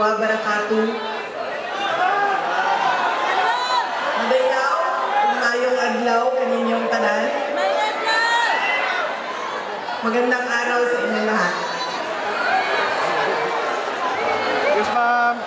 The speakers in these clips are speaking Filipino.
wa barakatuh. Madayaw, mayong adlaw kaninyong tanan. Magandang araw sa inyo lahat. Yes, ma'am.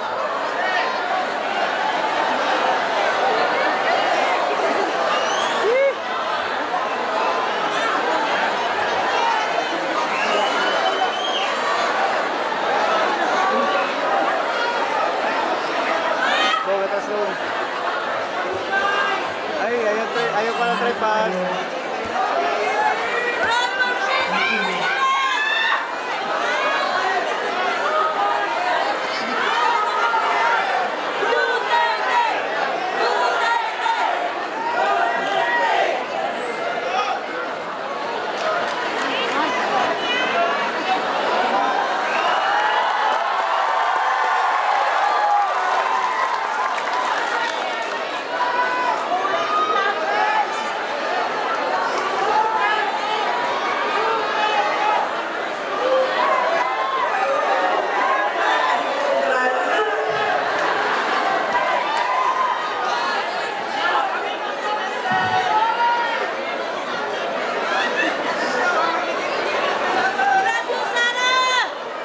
Go, atas doon. Ay, ayaw pa na tripod.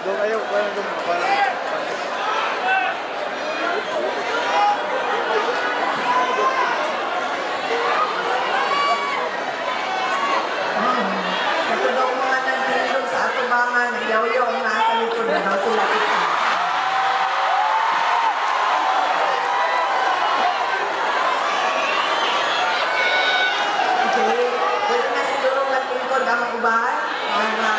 Doon ayaw, walang doon. Ito daw mga nagtindog sa atubangan, nagyaw-yaw ang nasa likod na daw sila ito. Okay, pwede na siguro maglingkod ang ubahan. Ang mga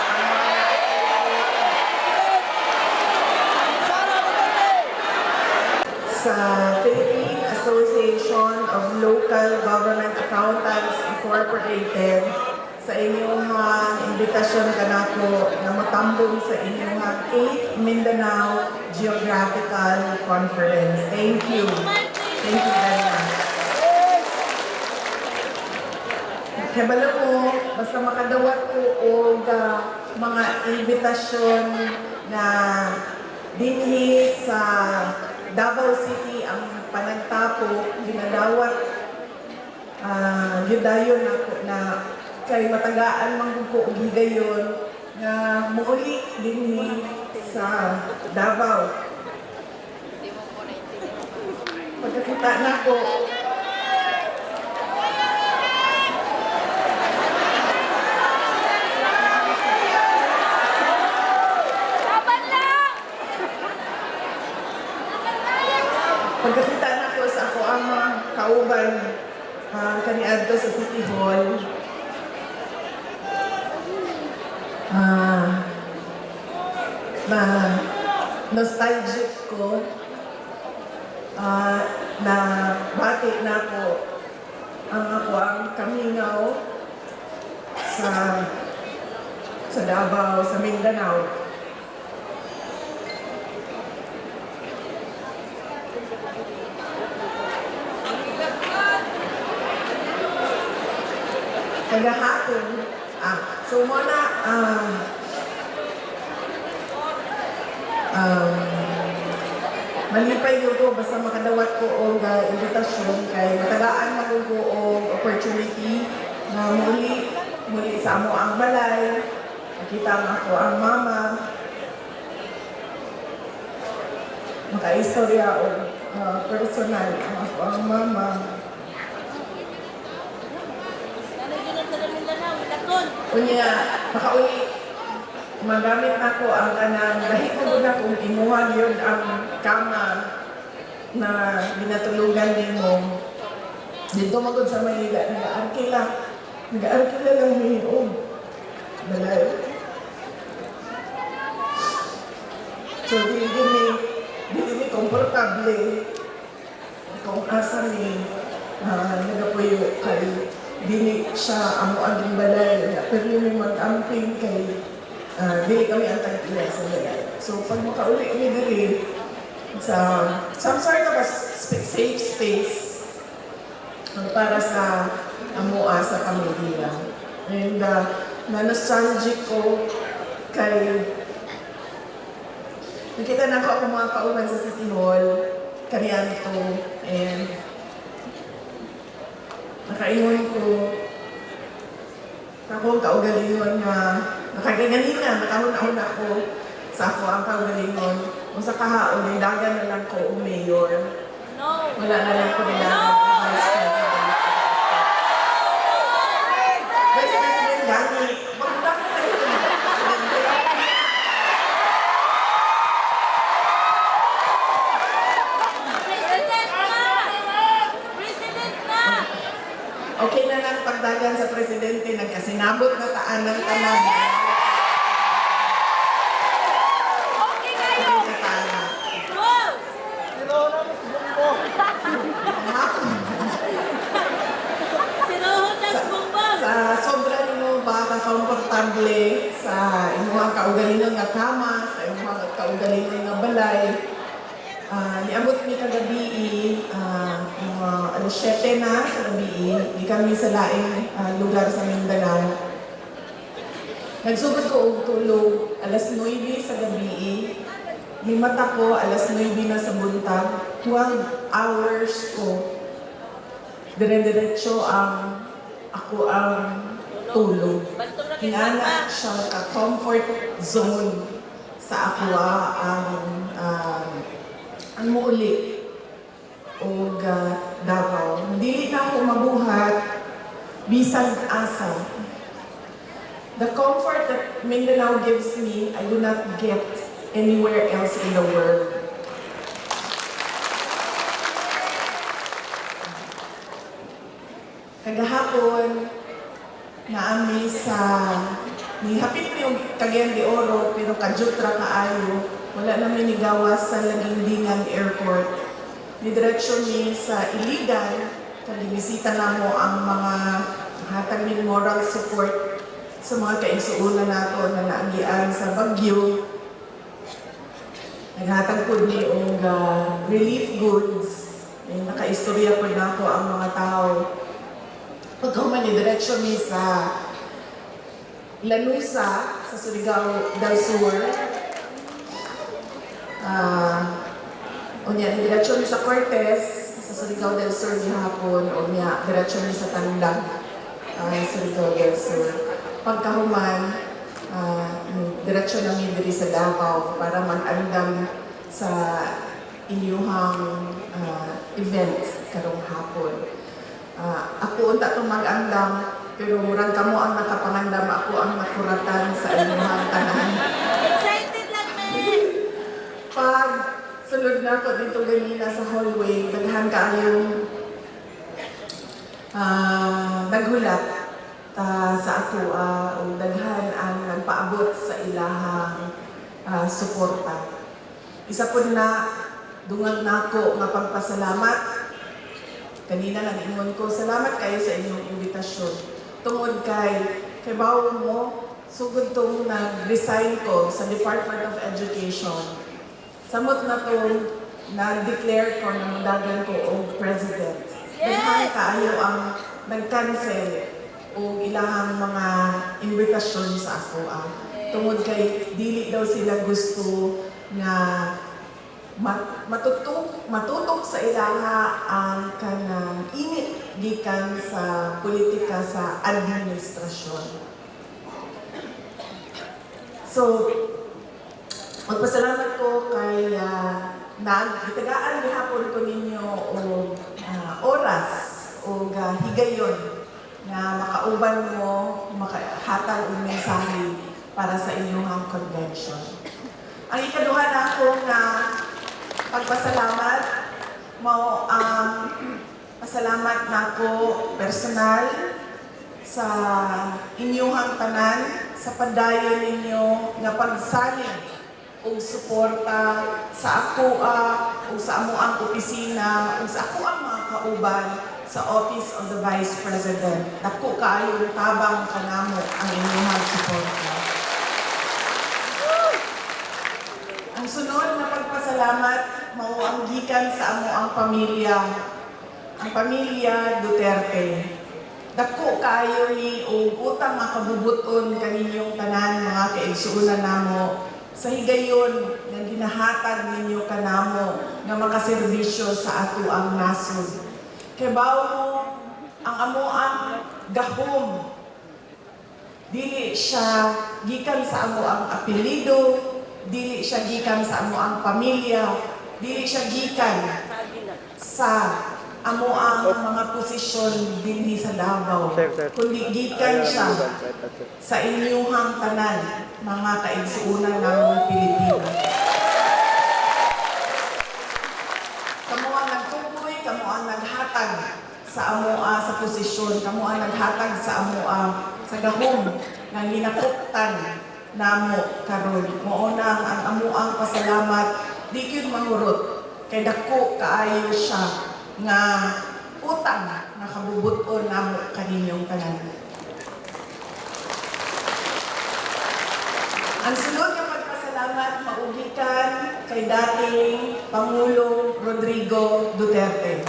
sa Philippine Association of Local Government Accountants Incorporated, sa inyong imbitasyon kanako na matambong sa inyong 8th Mindanao Geographical Conference. Thank you. Thank you very much. Kabalo po, basta makadawat po og mga imbitasyon na dinhi sa Davao City ang panagtapo, ginadawat gidayon ako na kay matagaan manggupo og higayon nga muuli dinhi sa Davao. Pagkakita nako Pagkakita na ko sa ako ang mga kauban kaniadto sa City Hall, na nostalgic ko, na bati na ko ang ako ang kamingaw sa Davao, sa Mindanao. Kagahapon, so muna, malipay yun ko, basta makadawat ko o invitasyon kay matagaan na ko o opportunity na muli sa amo ang balay, makita nga ako ang mama, makaistorya o personal ako ang mama. Unya, makauli, magamit ako ang kanang bahiko na kung imuhan yun ang kama na ginatulugan nimo. Dito magod sa Manila, nag-arkila lang niyo. Balay. So, hindi ni komportable kung asa ni nagapuyo kay dili siya amo aging balay, pero yung mag-amping kay dili kami ang tag-ila sa balay. So pag makauli ni dili sa some sort of a safe space para sa amoa sa pamilya. And na-nostalgic ko kay Nakita na ako ang mga kauban sa City Hall, kaniyan to, and nakaingon ko sa akong kaugalingon nga nakaganina, nakahun-ahon ako sa ako ang kaugalingon. Kung sa kahaon, nilagan na lang ko ang mayor. No. Wala na lang ko nilagan ang vice president. Vice President Gani, wag lang na tayo ito. President na! President na! Okay na lang pagdagan sa presidente, nagkasinabot na taan ng tanan. Okay kayo! Okay na taan. Go! Sinuhot ang bumbong! Sa sobra nimo ba ka-komportable sa imong kaugalingon nga kama, sa imong kaugalingon nga balay, niabot ni kagabi, mga alas 7 na sa gabi, di kami sa laing lugar sa Mindanao. Nagsugod ko og tulog alas 9 sa gabi, yung mata ko alas 9 na sa buntag, 12 hours ko. Dire-diretso ako ang tulog. Hinana siya ka-comfort zone sa ako ang muli o Davao. Dili na ako mabuhat bisan asa. The comfort that Mindanao gives me, I do not get anywhere else in the world. Kagahapon, naami sa nihapit mo yung Cagayan de Oro, pero kajutra kaayo, wala namin nigawas sa Lagindingan Airport. Nidiretso ni sa Iligan, kagimisita na mo ang mga hatag min moral support sa mga kaigsuunan nato na naagian sa Baguio. Naghatag po ni og relief goods. Nakaistorya po na ako ang mga tao. Pagkahuman ni diretso mi sa Lanusa, sa Surigao del Sur. Unya, diretso mi sa Cortez, sa Surigao del Sur gihapon. Unya, diretso mi sa Tandag, Surigao del Sur. Pagkahuman, diretso na mi diri sa Davao para mag-andam sa inyuhang event karong hapon. Ako unta itong mag-andam, pero murang kamo ang nakapangandam, ako ang nakuratan sa inyong tanan. Excited lang, men! Pag sunod na ako dito ganina sa hallway, daghan kayong naghulat sa ako, o daghan ang nagpaabot sa ilahang suporta. Isa po na, dungag na ako nga pagpasalamat. Kanina nag-ingon ko, salamat kayo sa inyong imbitasyon. Tungod kay bawo mo, sugod tong nag-resign ko sa Department of Education. Samot na to, nag-declare ko na mudagan ko o president. Daghan kaayo ang nag-cancel o ilahang mga imbitasyon sa ako. Tungod kay dili daw sila gusto na matutok sa ilaha ang kanang init gikan sa politika sa administrasyon. So, magpasalamat ko kay nagitagaan gihapon ko ninyo og oras o higayon na makauban mo, makahatag og mensahe para sa inyong convention. Ang ikaduha na ako na pagpasalamat, pasalamat na ako personal sa inyong tanan, sa padayon ninyo na pagsalig o suporta sa ako o sa amo ang opisina o sa ako ang mga kauban sa Office of the Vice President. Dako kaayo tabang kanamo ang inyong suporta. Ang sunod na pagpasalamat, mao ang gikan sa amo ang pamilya Duterte. Dako kaayo ni og utang makabubuton kaninyong tanan mga kaigsuonan namo sa higayon nga ginahatag ninyo kanamo nga makaserbisyo sa ato ang nasod. Kay bawo mo ang amoang gahom, dili siya gikan sa amo ang apelido, dili siya gikan sa amo ang pamilya, dili siya gikan sa amo ang mga posisyon dinhi sa Davao, kundi gikan siya sa inyuhang tanan, mga kaigsuunan ng Pilipino. Kamo ang nagtukoy, kamo ang naghatag sa amoa sa posisyon, kamo ang naghatag sa amoa sa gahom nga ginakuptan namo karon. Mao na ang amoang pasalamat di gyud mahurot kay dako kaayo siya nga utang nga kabubuton namo kaninyong tanan. Ang sunod nga pagpasalamat maugikan kay dating Pangulong Rodrigo Duterte.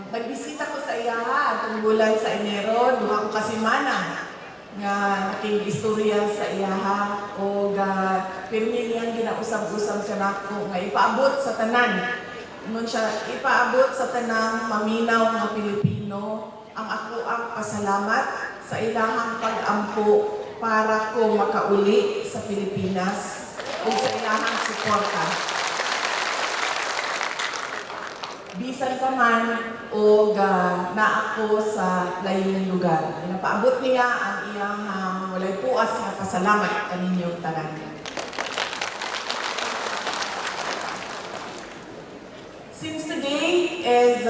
Nagbisita ko sa iya atong bulan sa Enero, duha ko kasimana nga nakigistorya sa iyaha o pirmi niyang ginausab-usab siya nako nga ipaabot sa tanan. Ngun siya ipaabot sa tanang maminaw nga Pilipino ang ako ang pasalamat sa ilahang pag-ampo para ko makauli sa Pilipinas o sa ilahang suporta. Bisan pa man o na ako sa layong lugar. Napaabot niya ang iyang walay puas na pasalamat kaninyong tanan. Since today is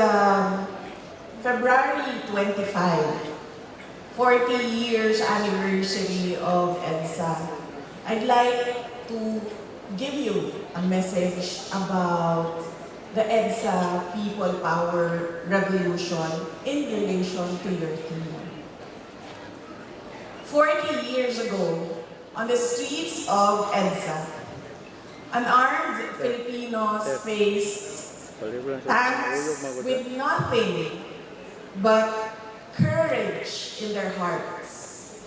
February 25, 40 years anniversary of EDSA, I'd like to give you a message about the EDSA People Power Revolution in relation to your team. 40 years ago, on the streets of EDSA, unarmed Filipinos faced tanks with nothing but courage in their hearts.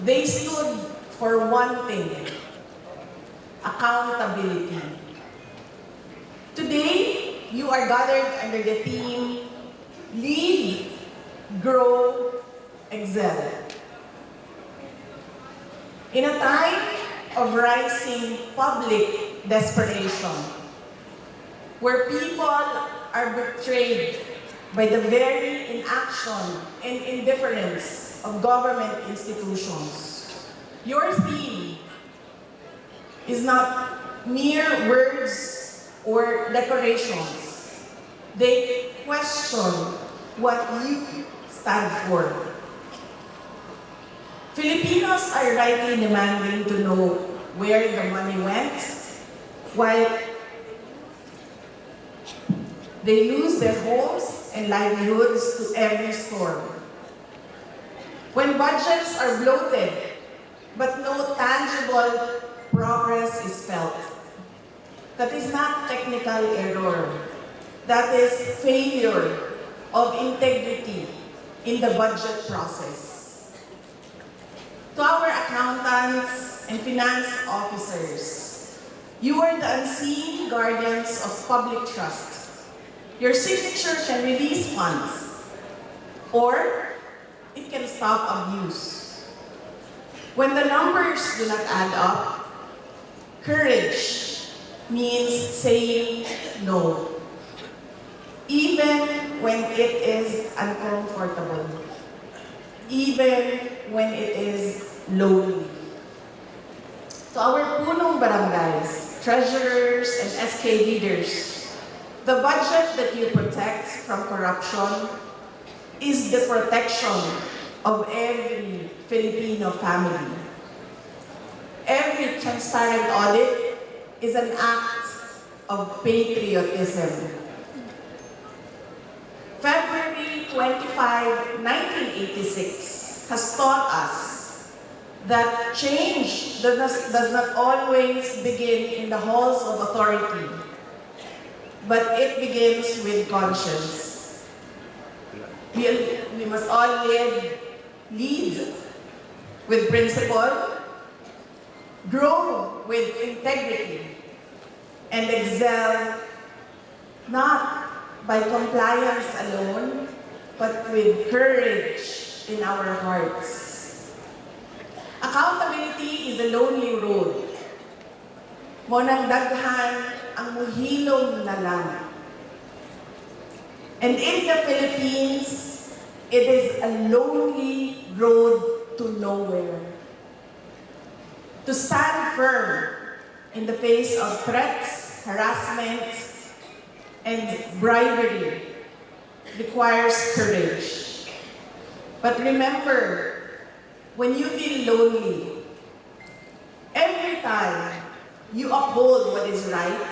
They stood for one thing: accountability. Today, you are gathered under the theme, Lead, Grow, Excel. In a time of rising public desperation, where people are betrayed by the very inaction and indifference of government institutions, your theme is not mere words or decorations. They question what you stand for. Filipinos are rightly demanding to know where the money went, while they lose their homes and livelihoods to every storm. When budgets are bloated, but no tangible progress is felt, that is not technical error. That is failure of integrity in the budget process. To our accountants and finance officers, you are the unseen guardians of public trust. Your signature can release funds, or it can stop abuse. When the numbers do not add up, courage means saying no, even when it is uncomfortable, even when it is lonely. To our punong barangays, treasurers, and SK leaders, the budget that you protect from corruption is the protection of every Filipino family. Every transparent audit is an act of patriotism. February 25, 1986 has taught us that change does not always begin in the halls of authority, but it begins with conscience. We must all live lead with principle, grow with integrity, and excel not by compliance alone, but with courage in our hearts. Accountability is a lonely road. Monang daghan ang muhilom na lang. And in the Philippines, it is a lonely road to nowhere. To stand firm in the face of threats, harassment, and bribery requires courage. But remember, when you feel lonely, every time you uphold what is right,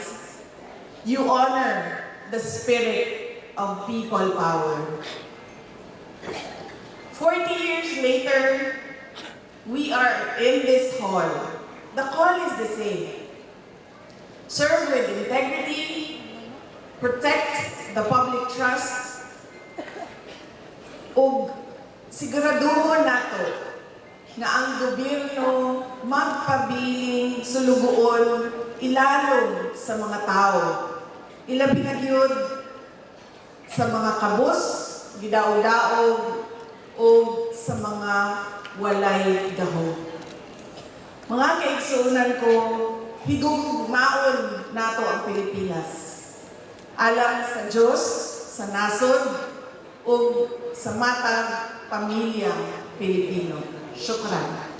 you honor the spirit of people power. 40 years later, we are in this hall. The call is the same. Serve with integrity, protect the public trust, ug siguraduhon nato nga ang gobyerno magpabiling sulugoon ilalong sa mga tao. Ilabi na gyud sa mga kabus, gidaog-daog, o sa mga walay gahom. Mga kaigsuunan ko, higugmaon nato ang Pilipinas. Alang sa Diyos, sa nasod, o sa matang pamilyang Pilipino. Syukran.